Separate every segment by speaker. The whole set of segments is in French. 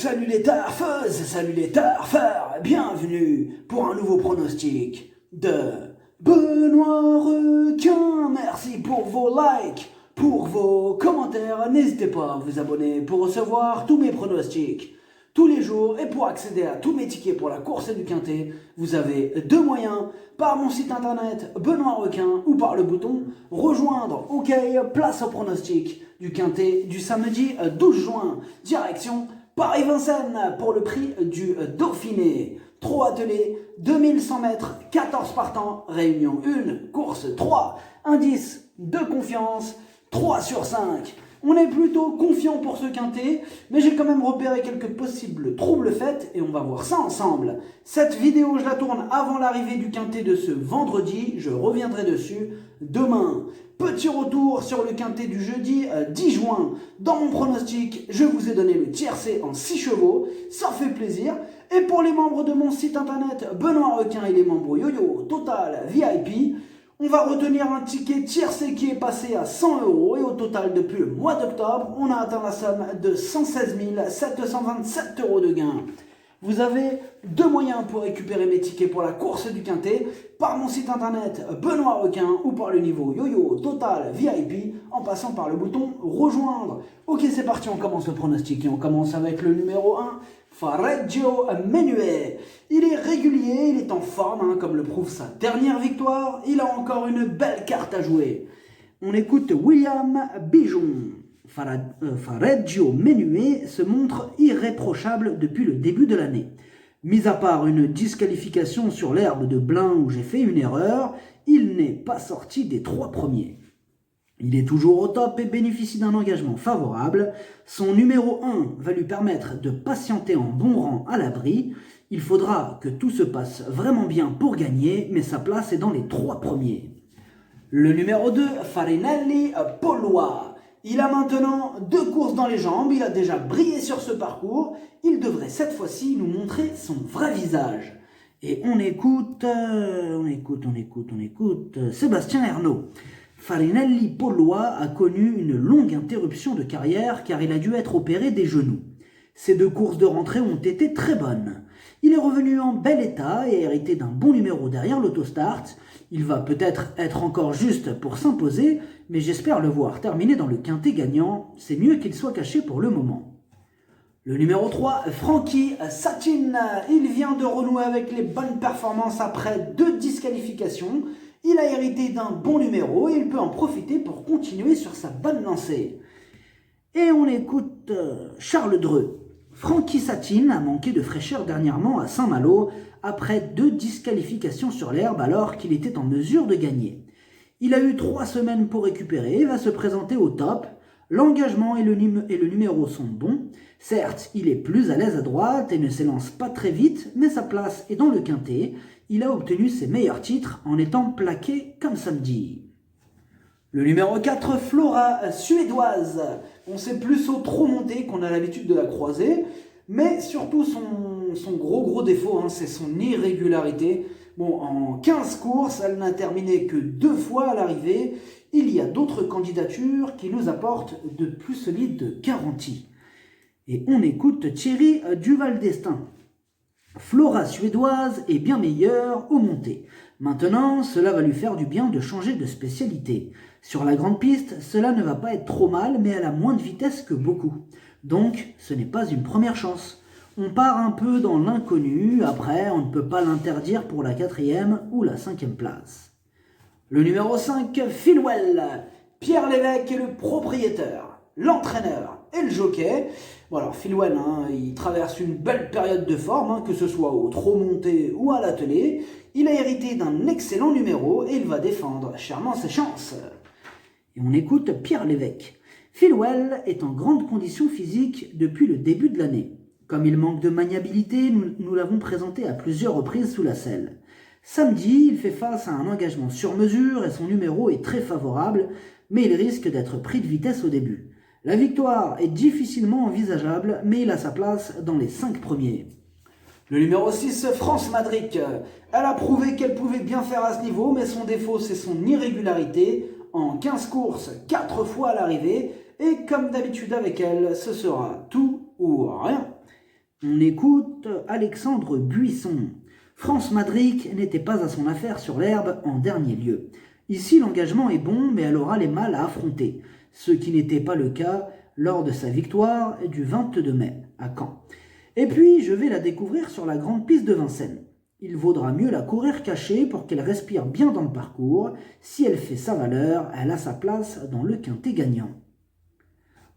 Speaker 1: Salut les tarfeuses, salut les tarfeurs, bienvenue pour un nouveau pronostic de Benoît Requin. Merci pour vos likes, pour vos commentaires. N'hésitez pas à vous abonner pour recevoir tous mes pronostics tous les jours et pour accéder à tous mes tickets pour la course du Quintet. Vous avez deux moyens, par mon site internet Benoît Requin ou par le bouton rejoindre. Ok, place au pronostic du Quintet du samedi 12 juin, direction Paris-Vincennes pour le prix du Dauphiné. 3 attelés, 2100 mètres, 14 partants, réunion 1, course 3, indice de confiance, 3 sur 5. On est plutôt confiant pour ce Quintet, mais j'ai quand même repéré quelques possibles troubles faits et on va voir ça ensemble. Cette vidéo, je la tourne avant l'arrivée du Quintet de ce vendredi, je reviendrai dessus demain. Petit retour sur le Quintet du jeudi 10 juin. Dans mon pronostic, je vous ai donné le tiercé en 6 chevaux, ça fait plaisir. Et pour les membres de mon site internet Benoît Requin et les membres Yo-Yo Total VIP, on va retenir un ticket tiercé qui est passé à 100 € et au total depuis le mois d'octobre, on a atteint la somme de 116 727 € de gain. Vous avez deux moyens pour récupérer mes tickets pour la course du Quintet, par mon site internet Benoît Requin ou par le niveau Yo-Yo Total VIP en passant par le bouton rejoindre. Ok, c'est parti, on commence le pronostic et on commence avec le numéro 1. Fareggio Menue. Il est régulier, il est en forme, comme le prouve sa dernière victoire. Il a encore une belle carte à jouer. On écoute William Bijon. Fareggio Menue se montre irréprochable depuis le début de l'année. Mis à part une disqualification sur l'herbe de Blain où j'ai fait une erreur, il n'est pas sorti des 3 premiers. Il est toujours au top et bénéficie d'un engagement favorable. Son numéro 1 va lui permettre de patienter en bon rang à l'abri. Il faudra que tout se passe vraiment bien pour gagner, mais sa place est dans les 3 premiers. Le numéro 2, Farinelli Pollois. Il a maintenant 2 courses dans les jambes, il a déjà brillé sur ce parcours. Il devrait cette fois-ci nous montrer son vrai visage. Et on écoute Sébastien Ernaud. Farinelli Pollois a connu une longue interruption de carrière car il a dû être opéré des genoux. Ses 2 courses de rentrée ont été très bonnes. Il est revenu en bel état et a hérité d'un bon numéro derrière l'autostart. Il va peut-être être encore juste pour s'imposer, mais j'espère le voir terminer dans le Quintet gagnant. C'est mieux qu'il soit caché pour le moment. Le numéro 3, Frankie Satin. Il vient de renouer avec les bonnes performances après 2 disqualifications. Il a hérité d'un bon numéro et il peut en profiter pour continuer sur sa bonne lancée. Et on écoute Charles Dreux. Frankie Satin a manqué de fraîcheur dernièrement à Saint-Malo après 2 disqualifications sur l'herbe alors qu'il était en mesure de gagner. Il a eu 3 semaines pour récupérer et va se présenter au top. L'engagement et le numéro sont bons. Certes, il est plus à l'aise à droite et ne s'élance pas très vite, mais sa place est dans le Quintet. Il a obtenu ses meilleurs titres en étant plaqué comme samedi. Le numéro 4, Flora Suédoise. On sait plus au trop monté qu'on a l'habitude de la croiser, mais surtout son gros défaut, c'est son irrégularité. Bon, en 15 courses, elle n'a terminé que 2 fois à l'arrivée. Il y a d'autres candidatures qui nous apportent de plus solides garanties. Et on écoute Thierry Duval d'Estaing. Flora Suédoise est bien meilleure au monté. Maintenant, cela va lui faire du bien de changer de spécialité. Sur la grande piste, cela ne va pas être trop mal, mais elle a moins de vitesse que beaucoup. Donc, ce n'est pas une première chance. On part un peu dans l'inconnu, après on ne peut pas l'interdire pour la 4e ou la 5e place. Le numéro 5, Philwell. Pierre Lévesque est le propriétaire, l'entraîneur et le jockey. Bon alors Philwell, il traverse une belle période de forme, que ce soit au trot monté ou à l'attelé. Il a hérité d'un excellent numéro et il va défendre chèrement ses chances. Et on écoute Pierre Lévesque. Philwell est en grande condition physique depuis le début de l'année. Comme il manque de maniabilité, nous l'avons présenté à plusieurs reprises sous la selle. Samedi, il fait face à un engagement sur mesure et son numéro est très favorable, mais il risque d'être pris de vitesse au début. La victoire est difficilement envisageable, mais il a sa place dans les 5 premiers. Le numéro 6, France Madric. Elle a prouvé qu'elle pouvait bien faire à ce niveau, mais son défaut, c'est son irrégularité. En 15 courses, 4 fois à l'arrivée, et comme d'habitude avec elle, ce sera tout ou rien. On écoute Alexandre Buisson. France Madric n'était pas à son affaire sur l'herbe en dernier lieu. Ici, l'engagement est bon, mais elle aura les mâles à affronter, ce qui n'était pas le cas lors de sa victoire du 22 mai à Caen. Et puis, je vais la découvrir sur la grande piste de Vincennes. Il vaudra mieux la courir cachée pour qu'elle respire bien dans le parcours. Si elle fait sa valeur, elle a sa place dans le quintet gagnant.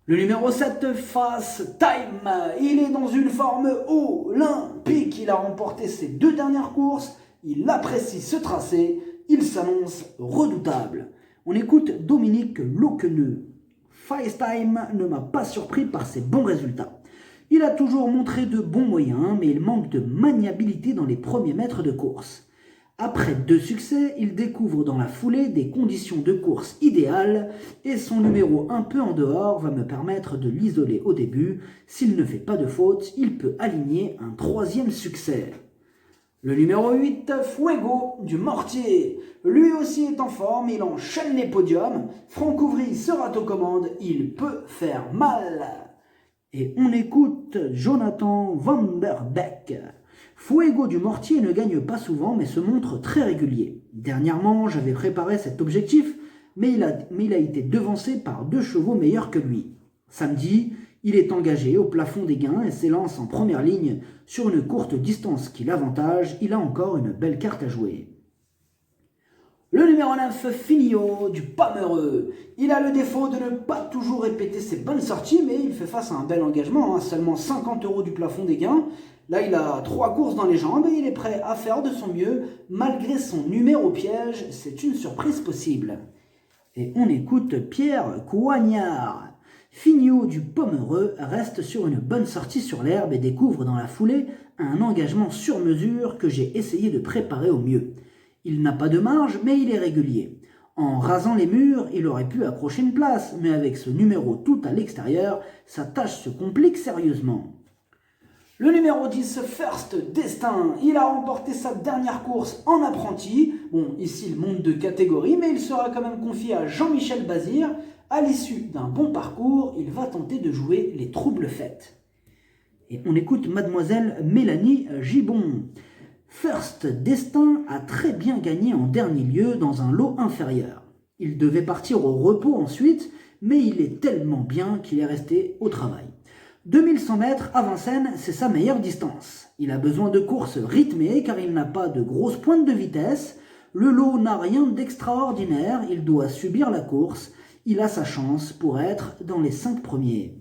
Speaker 1: Le numéro 7, Fast Time. Il est dans une forme olympique. Il a remporté ses 2 dernières courses. Il apprécie ce tracé. Il s'annonce redoutable. On écoute Dominique Loqueneux. Fast Time ne m'a pas surpris par ses bons résultats. Il a toujours montré de bons moyens, mais il manque de maniabilité dans les premiers mètres de course. Après 2 succès, il découvre dans la foulée des conditions de course idéales et son numéro un peu en dehors va me permettre de l'isoler au début. S'il ne fait pas de faute, il peut aligner un 3e succès. Le numéro 8, Fuego du Mortier. Lui aussi est en forme, il enchaîne les podiums. Franck Ouvry sera aux commandes, il peut faire mal. Et on écoute Jonathan Van Der Beek. Fuego du Mortier ne gagne pas souvent mais se montre très régulier. Dernièrement, j'avais préparé cet objectif, mais il a été devancé par 2 chevaux meilleurs que lui. Samedi, il est engagé au plafond des gains et s'élance en première ligne sur une courte distance qui l'avantage. Il a encore une belle carte à jouer. Le numéro 9, Finio du Pomereux. Il a le défaut de ne pas toujours répéter ses bonnes sorties, mais il fait face à un bel engagement, seulement 50 € du plafond des gains. Là, il a 3 courses dans les jambes et il est prêt à faire de son mieux, malgré son numéro piège. C'est une surprise possible. Et on écoute Pierre Coignard. Finio du Pomereux reste sur une bonne sortie sur l'herbe et découvre dans la foulée un engagement sur mesure que j'ai essayé de préparer au mieux. Il n'a pas de marge, mais il est régulier. En rasant les murs, il aurait pu accrocher une place, mais avec ce numéro tout à l'extérieur, sa tâche se complique sérieusement. Le numéro 10, First Destin. Il a remporté sa dernière course en apprenti. Bon, ici il monte de catégorie, mais il sera quand même confié à Jean-Michel Bazir. À l'issue d'un bon parcours, il va tenter de jouer les troubles fêtes. Et on écoute Mademoiselle Mélanie Gibon. First Destin a très bien gagné en dernier lieu dans un lot inférieur. Il devait partir au repos ensuite, mais il est tellement bien qu'il est resté au travail. 2100 mètres à Vincennes, c'est sa meilleure distance. Il a besoin de courses rythmées car il n'a pas de grosses pointes de vitesse. Le lot n'a rien d'extraordinaire, il doit subir la course. Il a sa chance pour être dans les 5 premiers.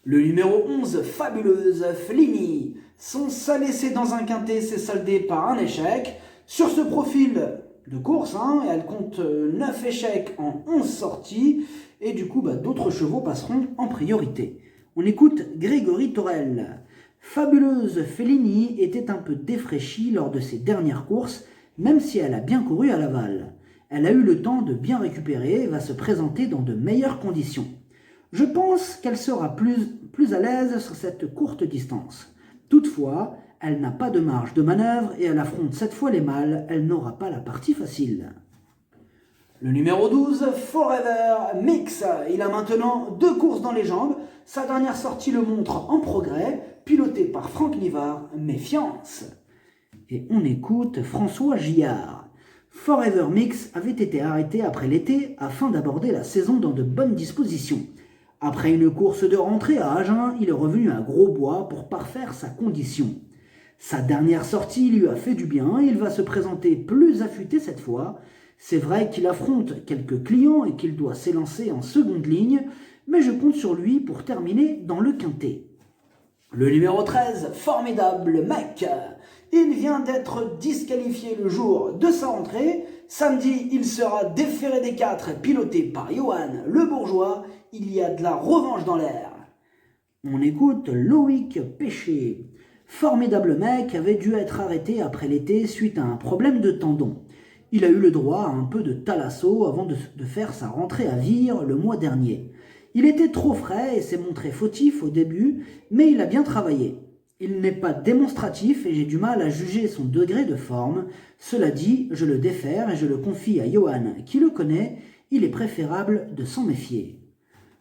Speaker 1: Le numéro 11, Fabuleuse Flini. Son seul essai dans un quintet s'est soldé par un échec. Sur ce profil de course, elle compte 9 échecs en 11 sorties. Et du coup, d'autres chevaux passeront en priorité. On écoute Grégory Torel. Fabuleuse Fellini était un peu défraîchie lors de ses dernières courses, même si elle a bien couru à l'aval. Elle a eu le temps de bien récupérer et va se présenter dans de meilleures conditions. Je pense qu'elle sera plus à l'aise sur cette courte distance. Toutefois, elle n'a pas de marge de manœuvre et elle affronte cette fois les mâles, elle n'aura pas la partie facile. Le numéro 12, Forever Mix. Il a maintenant 2 courses dans les jambes. Sa dernière sortie le montre en progrès, piloté par Franck Nivard, Méfiance. Et on écoute François Gillard. Forever Mix avait été arrêté après l'été afin d'aborder la saison dans de bonnes dispositions. Après une course de rentrée à Agen, il est revenu à Grosbois pour parfaire sa condition. Sa dernière sortie lui a fait du bien et il va se présenter plus affûté cette fois. C'est vrai qu'il affronte quelques clients et qu'il doit s'élancer en seconde ligne, mais je compte sur lui pour terminer dans le quintet. Le numéro 13, Formidable Mec. Il vient d'être disqualifié le jour de sa rentrée. Samedi, il sera déféré des 4, piloté par Johan Le Bourgeois. Il y a de la revanche dans l'air. On écoute Loïc Péché. Formidable Mec avait dû être arrêté après l'été suite à un problème de tendon. Il a eu le droit à un peu de thalasso avant de faire sa rentrée à Vire le mois dernier. Il était trop frais et s'est montré fautif au début, mais il a bien travaillé. Il n'est pas démonstratif et j'ai du mal à juger son degré de forme. Cela dit, je le défère et je le confie à Johan qui le connaît. Il est préférable de s'en méfier.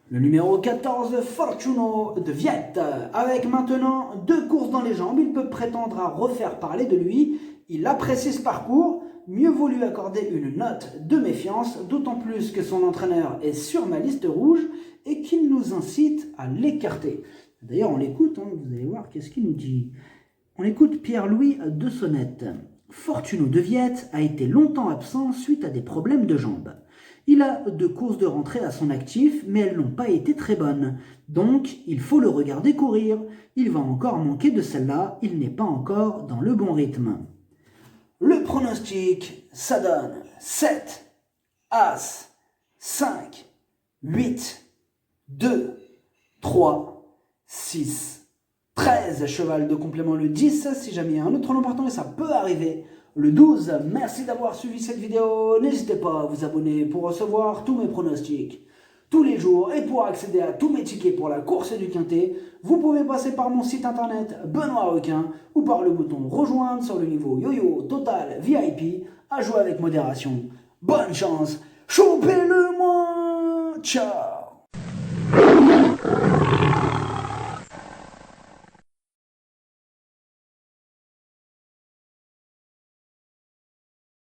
Speaker 1: Le numéro 14, Fortuno de Viette. Avec maintenant 2 courses dans les jambes, il peut prétendre à refaire parler de lui. Il apprécie ce parcours. Mieux vaut lui accorder une note de méfiance, d'autant plus que son entraîneur est sur ma liste rouge et qu'il nous incite à l'écarter. D'ailleurs, on l'écoute, vous allez voir qu'est-ce qu'il nous dit. On écoute Pierre-Louis de Sonnette. Fortuno de Viette a été longtemps absent suite à des problèmes de jambes. Il a 2 courses de rentrée à son actif, mais elles n'ont pas été très bonnes. Donc, il faut le regarder courir. Il va encore manquer de celle-là, il n'est pas encore dans le bon rythme. Le pronostic, ça donne 7, As, 5, 8, 2, 3, 6, 13, cheval de complément le 10, si jamais il y a un autre nom partant et ça peut arriver. Le 12, merci d'avoir suivi cette vidéo, n'hésitez pas à vous abonner pour recevoir tous mes pronostics tous les jours et pour accéder à tous mes tickets pour la course du Quintet, vous pouvez passer par mon site internet Benoît Requin ou par le bouton rejoindre sur le niveau Yo-Yo Total VIP à jouer avec modération. Bonne chance, chopez-le moi, ciao.